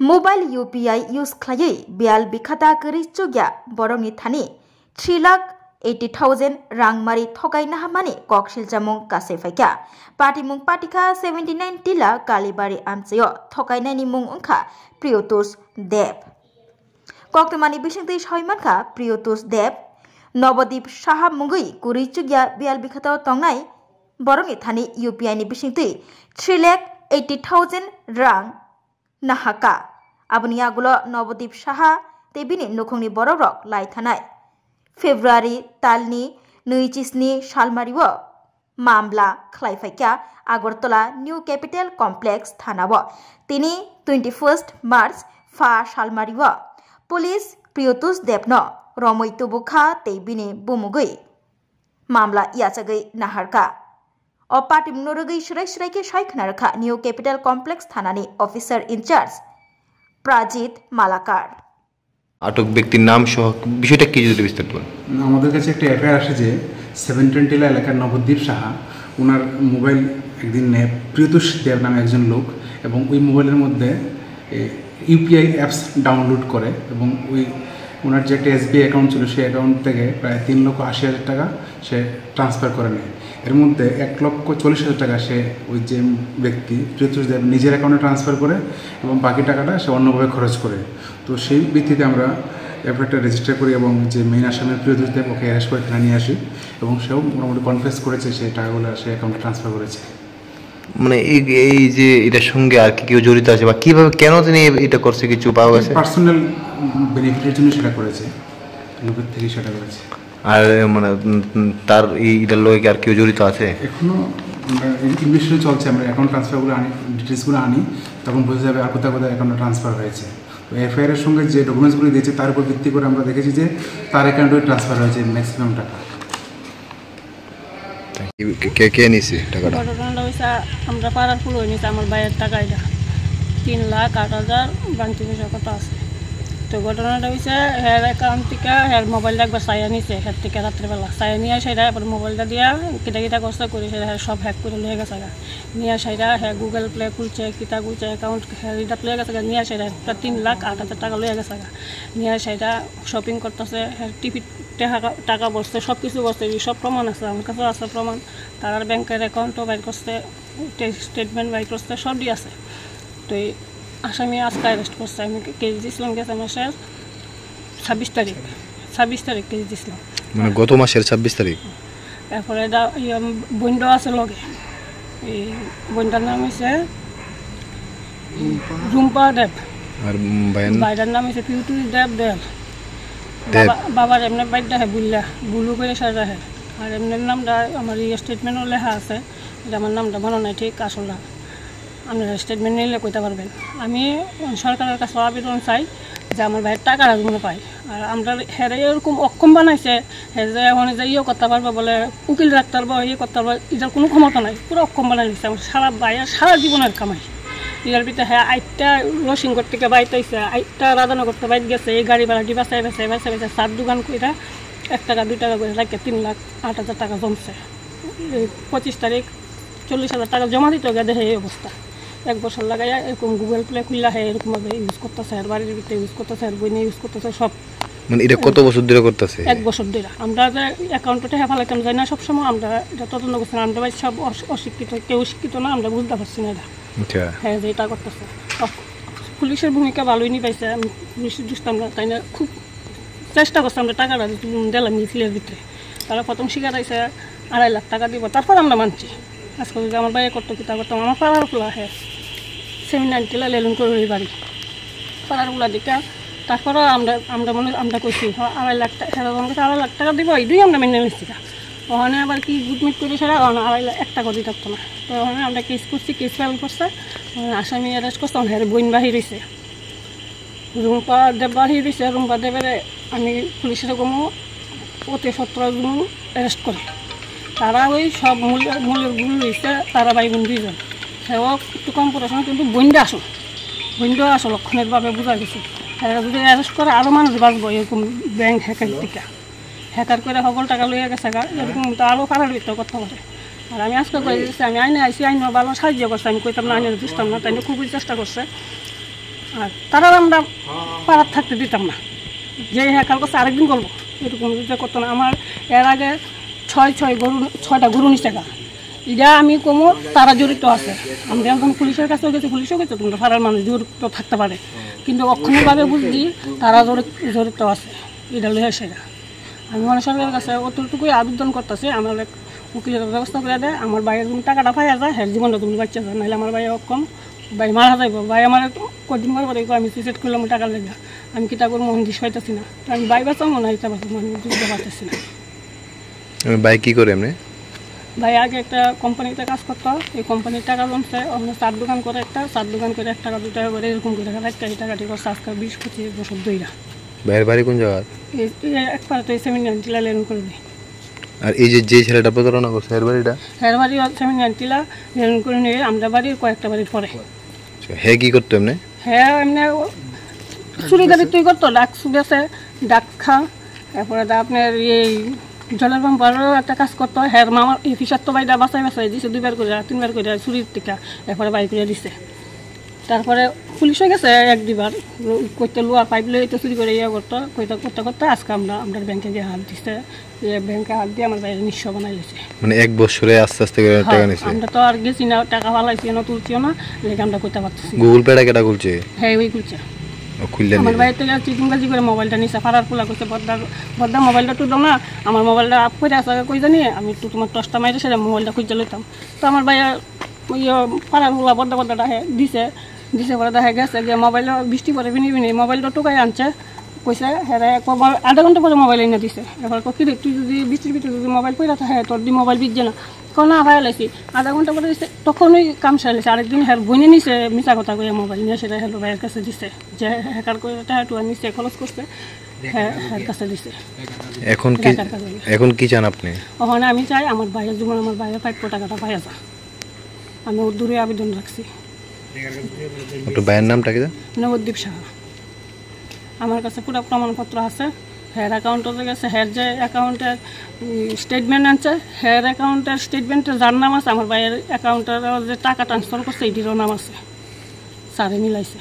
Mobile UPI use खालायै बियाल बिखाता गरी चुग्या बरंनि थानी 3,80,000 रांमारि थगायना हामानि ककशिल जामुं गासै फाइका पाटिमुं पाटिका 79 टिला कालीबारी आमचेयो थगायनायनि मुं अंखा प्रियतोष देव कक्तमानि बिसिंतै सयमानखा प्रियतोष देव नवदीप साहा मुंगै गुरै चुग्या बियाल बिखाताव तंनाय बरंनि थानी UPI नि बिसिंतै 3,80,000 रां नाहाका aboni agulo नवदीप साहा तेबिनि नुखुंनि बररक लाई थानाय फेब्रुवारि तालनि 27 सालमारिव मामला खलायफाइका आगरतला न्यू कैपिटल कम्प्लेक्स थानाव तिनि 21 मार्च फा सालमारिव पुलिस प्रियतोष देवनो रमै तुबुखा तेबिनि बुमुगै मामला याचगै नाहारका अ पार्टी मुनोरगै सुराय सायखनारखा न्यू कैपिटल कम्प्लेक्स थानानि अफिसार इनचार्ज प्राजित मालाकार আটক ব্যক্তির নাম সহ বিষয়টা কি যদি বিস্তারিত বলেন। আমাদের কাছে একটা এফআইআর আসে যে 720 এলাকার নবদ্বীপ সাহা ওনার মোবাইল একদিন প্রিয়তোষ দেব নামে একজন লোক এবং ওই মোবাইলের মধ্যে ইউপিআই অ্যাপস ডাউনলোড করে এবং ওই ওনার যে একটা SBI অ্যাকাউন্ট ছিল সেই অ্যাকাউন্ট থেকে প্রায় 3,80,000 টাকা সে ট্রান্সফার করে নেয়। এর মধ্যে 1,40,000 টাকা সে ওই যে ব্যক্তি প্রিয়তোষ দেব নিজের অ্যাকাউন্টে ট্রান্সফার করে এবং বাকি টাকাটা সে অন্যভাবে খরচ করে। তো সেই ভিত্তিতে আমরা এফআইআরটা রেজিস্টার করি এবং যে মেইন আসামি প্রিয়তোষ দেব ওকে অ্যারেস্ট করে থানায় নিয়ে আসি এবং সেও মোটামুটি কনফেস করেছে সেই টাকাগুলো সে অ্যাকাউন্টে ট্রান্সফার করেছে। মানে এই যে এটার সঙ্গে আর কি কেউ জড়িত আছে বা কিভাবে কেন তিনি এটা করছে কিছু পাওয়া গেছে? পার্সোনাল বেনিফিটের জন্য সেটা করেছে, লোকের থেকে সেটা করেছে। আর মানে তার এইটার লগে আর কেউ জড়িত আছে? এখনো ইনভেস্টিগেশন চলছে, আমরা অ্যাকাউন্ট ট্রান্সফারগুলো আনি, ডিটেলসগুলো আনি, তখন বোঝা যাবে আর কোথায় কোথায় অ্যাকাউন্টে ট্রান্সফার হয়েছে। তো এফআইআরের সঙ্গে যে ডকুমেন্টসগুলো দিয়েছে তার উপর ভিত্তি করে আমরা দেখেছি যে তার অ্যাকাউন্টে ট্রান্সফার হয়েছে ম্যাক্সিমাম টাকা। কে নিছে টাকাটা? ঘটনাটা হয়েছে আমরা পাড়ার ফুল হয়ে নিছে আমার বাইরের টাকা, এটা 3,08,000 কত আছে। তো ঘটনাটা হয়েছে হের অ্যাকাউন্ট থেকে হের মোবাইলটা একবার চাইয়া নিছে, হের থেকে রাত্রেবেলা চাইয়া নিয়ে সেটা এবার মোবাইলটা দিয়া কিটা কষ্ট করে সেটা সব হ্যাক করে লয়ে গেছে নিয়ে সেটা হ্যাঁ গুগল প্লে খুলছে, কিতা খুলছে অ্যাকাউন্ট হ্যাঁ লয়ে গেছে নিয়ে সেটা 3,08,000 টাকা লয়ে গেছে নিয়ে সেটা শপিং করতেছে, হ্যাঁ টিভি টাকা বসছে, সব কিছু বসছে, সব প্রমাণ আছে আমার কাছে আছে প্রমাণ। তার ব্যাংকের অ্যাকাউন্টও বাইর করছে, স্টেটমেন্ট বাইর করছে, সবই আছে। তো আসামি আজকে অ্যারেস্ট করছে। আমি কেস দিয়েছিলাম গেছে মাসের 26 তারিখ কেস দিয়েছিলাম, মানে গত মাসের 26 তারিখ। এরপরে বন্ধু আছে লগে, এই বন্ধুটার নাম হয়েছে রুম্পা দেব আর ভাইটার নাম হয়েছে প্রিয়তোষ দেব। বাবার এমনি বাইকটা হ্যাঁ বুলু করে সাজা হ্যাঁ, আর এমনি নামটা আমার স্টেটমেন্টও লেখা আছে, এটা আমার নামটা ভালো নাই ঠিক আসলে আপনারা স্টেটমেন্ট নিলে কইতে পারবেন। আমি সরকারের কাছে আবেদন চাই যে আমার ভাইয়ের টাকাটা যেন পাই। আর আমরা হেরে এরকম অক্ষম বানাইছে হে যে এখন যে ইয়ে করতে পারবো বলে উকিল রাখতে পারবো, ইয়ে করতে পারবো, এটার কোনো ক্ষমতা নাই, পুরো অক্ষম বানাই দিচ্ছে আমার সারা ভাইয়ের সারা জীবনের কামাই। ইয়ার ভিতরে হ্যাঁ 8টা রসিংগড় থেকে বাইতে হয়েছে, 8টা রাধানগর থেকে বাইতে গেছে, এই গাড়ি ভাড়া ডিবাসাই বেছে 4 দোকান করে 1 টাকা 2 টাকা করে রাখে 3,08,000 টাকা জমছে। 25 তারিখ 40,000 টাকা জমা দিতে গেছে এই অবস্থা। 1 বছর লাগাই এরকম গুগল প্লে খুললা হয় এরকমভাবে ইউজ করতেছে, আর বাড়ির ভিতরে ইউজ করতেছে, আর বইনে ইউজ করতেছে সব। মানে এটা কত বছর ধরে করতেছে? 1 বছর ধরে। আমরা যে অ্যাকাউন্টে হেফালাইতাম যাই না সবসময়, আমরা এটা তদন্ত করছি না, আমরা ভাই সব অশিক্ষিত, কেউ শিক্ষিত না, আমরা বুঝতে পারছি না এটা। হ্যাঁ যে এটা করতেছে। পুলিশের ভূমিকা ভালোই নি পাইছে, আমি পুলিশের দুষ্টাম না, তাই না খুব চেষ্টা করছে আমরা টাকাটা দিলাম মিছিলের ভিতরে। তারা প্রথম শিকার আইসে 2.5 লাখ টাকা দিব, তারপর আমরা মানছি। আজকে যদি আমার বাইরে করতো কিতা করতাম, আমার পাড়ার খোলা হ্যাঁ 79 লেলুন করে বাড়ি পাড়ার খোলা দিকা। তারপরেও আমরা কইছি 2.5 লাখ টাকা, 2.5 লাখ টাকা দিব, এই দুই আমরা মেনে নিচ্ছি। ওখানে আবার কি গুটমিট করে সেটা 1 টাকা দিতে পারতো না। তো ওখানে আমরা কেস করছি, কেস ফাইল করছে, আসামি অ্যারেস্ট করছে। হ্যাঁ বইন বাহির হয়েছে, রুম্পা দেব বাহির হয়েছে। রুম্পা দেবের আমি পুলিশের কোনো অতি 17 জন অ্যারেস্ট করে। তারা ওই সব মূল্যের গুলো হয়েছে, তারা ভাই বোন 2 জন। সেও একটু কম পড়াশোনা, কিন্তু বইন্ডা আসো লক্ষণের ভাবে বোঝা গেছে। তারা যদি অ্যারেস্ট করে আরও মানুষ বাঁচবো এরকম ব্যাংক হ্যাকার টিকা হ্যাকার করে সকল টাকা লইয়া গেছে এরকম তো আরও ফারার ভিতরে করতে পারে। আর আমি আজকে করে দিচ্ছি, আমি আইনে আইসি, আইন ভালো সাহায্য করছে, আমি কইতাম না আইনের বুঝতাম না, তাই খুবই চেষ্টা করছে। আর তারা আমরা পাড়ার থাকতে দিতাম না, যে হ্যাঁ কাল করছে আরেকদিন করবো, এরকম করতো না। আমার এর আগে 6টা গরু নিচে গা, এটা আমি কমো তারা জড়িত আছে। আমরা এখন পুলিশের কাছেও গেছি, পুলিশও গেছে, তোমরা পাড়ার মানুষ জড়িত থাকতে পারে, কিন্তু অক্ষণভাবে বুঝছি তারা জড়িত আছে, এটা লইয়া সেটা। আমি মানে সরকারের কাছে অতটুকুই আবেদন করতেছি, আমার উকিলের ব্যবস্থা করে দেয়, আমার ভাইয়ের টাকাটা পাইয়া যায়, হ্যাঁ জীবনটা তুমি বাচ্চা যায়, নাহলে আমার ভাই কম ভাই মারা যাইব। ভাই আমার কদিন পরে আমি সুইসাইড করলাম টাকা লেগে, আমি কি তা করবো হিন্দিস পাইতেছি না, আমি ভাই বাঁচাও মনে হয় আমি বুঝতে পারতেছি না। ভাই কি করে এমনি? ভাই আগে একটা কোম্পানিতে কাজ করতো, এই কোম্পানির টাকা জমছে, ওখানে চার দোকান করে, চার দোকান করে 1 টাকা 2 টাকা করে এরকম করে এই টাকাটি করছে আজকে 20-25 বছর ধইরা। ভাইয়ের বাড়ি কোন জায়গা? একবারে 79 টিলা লেন করবি। আর এই যে ছেলেটা প্রতারণা করছে এর বাড়িটা? এর বাড়ি 79 টিলা লেন করে নিয়ে আমরা বাড়ির কয়েকটা বাড়ির পরে। হ্যাঁ কি করতো এমনি? হ্যাঁ এমনি চুরিদারি তুই করতো, ডাক গেছে, ডাক খা, তারপরে আপনার এই জলের পাম্পারও একটা কাজ করতো। হ্যাঁ মামার এই ফিসার তো বাইরে বাঁচাই দিছে 2বার করে 3বার করে চুরির টিকা, এরপরে বাই করে দিছে। তারপরে পুলিশও গেছে 1-2বার, কইতে লোয়ার পাইপ লই তো চুরি করে করতো, করতে আজকে আমরা ব্যাংকে গিয়ে হাত দিচ্ছে, ব্যাংকে হাত দিয়ে আমার বাইরে নিঃস্ব বানাই লেছে। মানে 1 বছরে আস্তে আস্তে করে টাকা নিছে। আমরা তো আর গেছি না, টাকা ফালাইছি না, তুলছিও না, লেগে আমরা কইতে পারতেছি। গুগল পেটা কেটা খুলছে? হ্যাঁ ওই খুলছে। আমার বাইরে থেকে চিটিংবাজি করে মোবাইলটা নিছে, ফারার পোলা করছে বদ্দা মোবাইলটা তুলো না, আমার মোবাইলটা আপ করে আসা কই জানি, আমি একটু তোমার টসটা মাইরে সেটা মোবাইলটা খুঁজে লইতাম। তো আমার ভাইয়া ফারার পোলা বদ্দাটা দিছে পরে দেখা গেছে যে মোবাইলটা বৃষ্টি পরে বিনি মোবাইলটা টুকাই আনছে, কইছে হ্যাঁ আধা ঘন্টা পরে মোবাইল এনে দিছে। এবার কি রে তুই যদি বৃষ্টির ভিতরে যদি মোবাইল পড়ে থাকে, হ্যাঁ তোর দি মোবাইল বিজছে না, না ভাই লাইছি, আধা ঘন্টা পরে দিচ্ছে, তখনই কাম সারলেছে। আরেকদিন হ্যাঁ বইনে নিছে মিশা কথা কইয়া মোবাইল নিয়ে, সেটা হ্যালো ভাইয়ের কাছে দিছে, যে হ্যাকার করে টাকা নিচ্ছে খরচ করছে, হ্যাঁ হ্যাঁ কাছে দিছে। এখন কি চান আপনি? ওখানে আমি চাই আমার ভাইয়ের জীবন, আমার ভাইয়ের 5 টাকাটা পাইয়া যা, আমি ওর দূরে আবেদন রাখছি। আপনার ভাইয়ের নামটা কি? নবদ্বীপ সাহা। আমার কাছে পুরো প্রমাণপত্র আছে, হেয়ার অ্যাকাউন্টে গেছে, হেয়ার যে অ্যাকাউন্টের স্টেটমেন্ট আনছে, হেয়ার অ্যাকাউন্টের স্টেটমেন্টে যার নাম আছে, আমার ভাইয়ের অ্যাকাউন্টের যে টাকা ট্রান্সফার করছে এটিরও নাম আছে, স্যারে মিলাইছে।